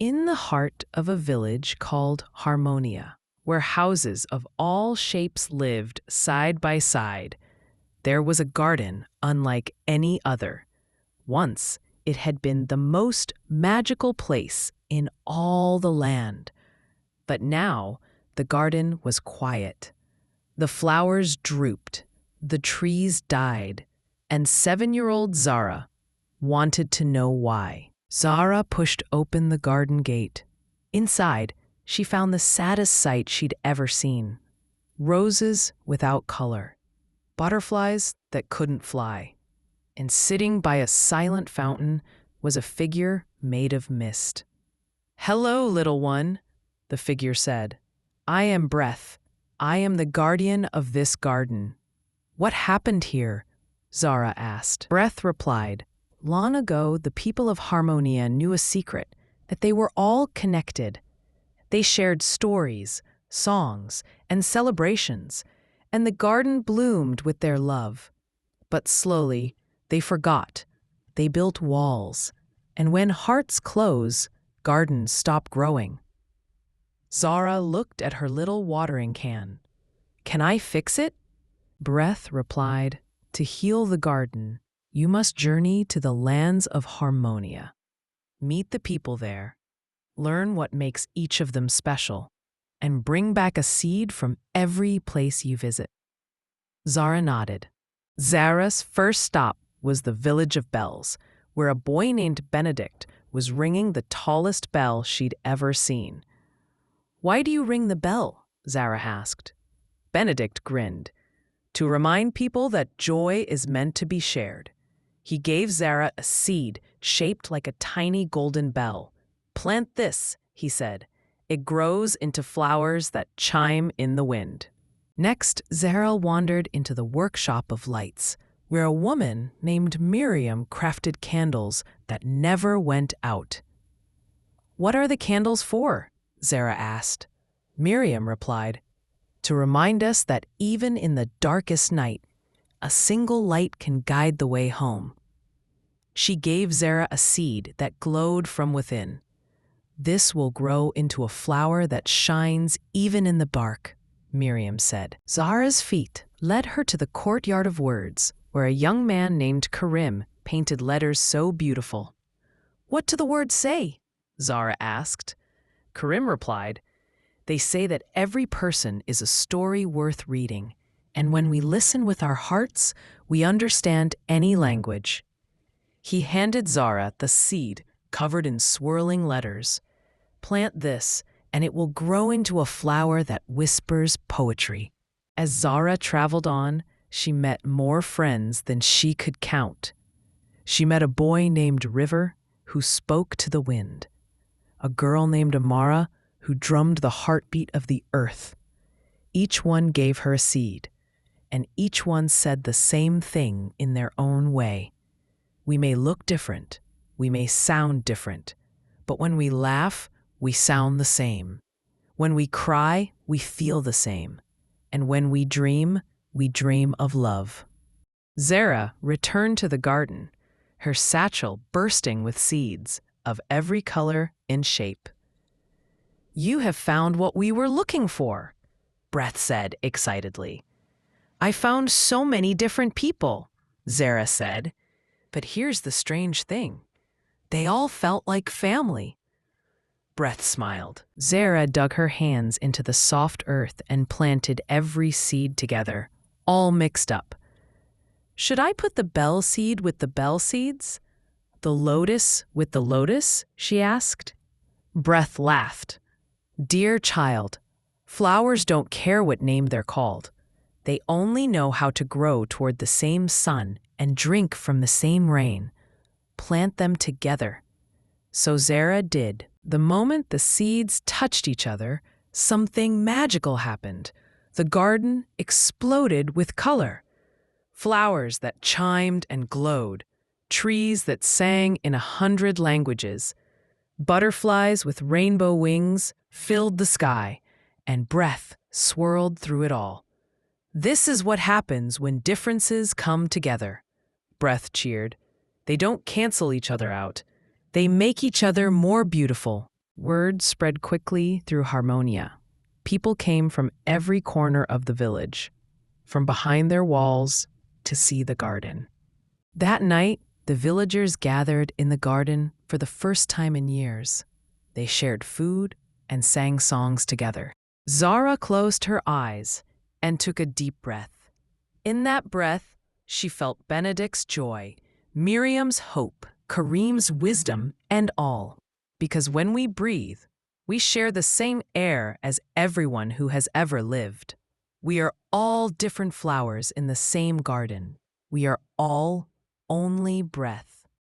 In the heart of a village called Harmonia, where houses of all shapes lived side by side, there was a garden unlike any other. Once, it had been the most magical place in all the land. But now, the garden was quiet. The flowers drooped, the trees died, and 7-year-old Zara wanted to know why. Zara pushed open the garden gate. Inside, she found the saddest sight she'd ever seen. Roses without color, butterflies that couldn't fly, and sitting by a silent fountain was a figure made of mist. "Hello, little one," the figure said. "I am Breath. I am the guardian of this garden." "What happened here?" Zara asked. Breath replied, "Long ago, the people of Harmonia knew a secret, that they were all connected. They shared stories, songs, and celebrations, and the garden bloomed with their love. But slowly, they forgot. They built walls, and when hearts close, gardens stop growing." Zara looked at her little watering can. "Can I fix it?" Breath replied, "To heal the garden, you must journey to the lands of Harmonia. Meet the people there, learn what makes each of them special, and bring back a seed from every place you visit." Zara nodded. Zara's first stop was the village of bells, where a boy named Benedict was ringing the tallest bell she'd ever seen. "Why do you ring the bell?" Zara asked. Benedict grinned. "To remind people that joy is meant to be shared." He gave Zara a seed shaped like a tiny golden bell. "Plant this," he said. "It grows into flowers that chime in the wind." Next, Zara wandered into the workshop of lights, where a woman named Miriam crafted candles that never went out. "What are the candles for?" Zara asked. Miriam replied, "To remind us that even in the darkest night, a single light can guide the way home." She gave Zara a seed that glowed from within. "This will grow into a flower that shines even in the dark," Miriam said. Zara's feet led her to the courtyard of words, where a young man named Karim painted letters so beautiful. "What do the words say?" Zara asked. Karim replied, "They say that every person is a story worth reading, and when we listen with our hearts, we understand any language." He handed Zara the seed covered in swirling letters. "Plant this, and it will grow into a flower that whispers poetry." As Zara traveled on, she met more friends than she could count. She met a boy named River who spoke to the wind, a girl named Amara who drummed the heartbeat of the earth. Each one gave her a seed, and each one said the same thing in their own way. We may look different, we may sound different, but when we laugh, we sound the same. When we cry, we feel the same. And when we dream of love. Zara returned to the garden, her satchel bursting with seeds of every color and shape. "You have found what we were looking for," Breath said excitedly. "I found so many different people," Zara said. "But here's the strange thing. They all felt like family." Breath smiled. Zara dug her hands into the soft earth and planted every seed together, all mixed up. "Should I put the bell seed with the bell seeds? The lotus with the lotus?" she asked. Breath laughed. "Dear child, flowers don't care what name they're called. They only know how to grow toward the same sun and drink from the same rain. Plant them together." So Zara did. The moment the seeds touched each other, something magical happened. The garden exploded with color. Flowers that chimed and glowed, trees that sang in 100 languages, butterflies with rainbow wings filled the sky, and breath swirled through it all. "This is what happens when differences come together," Breath cheered. "They don't cancel each other out. They make each other more beautiful." Word spread quickly through Harmonia. People came from every corner of the village, from behind their walls, to see the garden. That night, the villagers gathered in the garden for the first time in years. They shared food and sang songs together. Zara closed her eyes and took a deep breath. In that breath, she felt Benedict's joy, Miriam's hope, Kareem's wisdom, and all. Because when we breathe, we share the same air as everyone who has ever lived. We are all different flowers in the same garden. We are all only breath.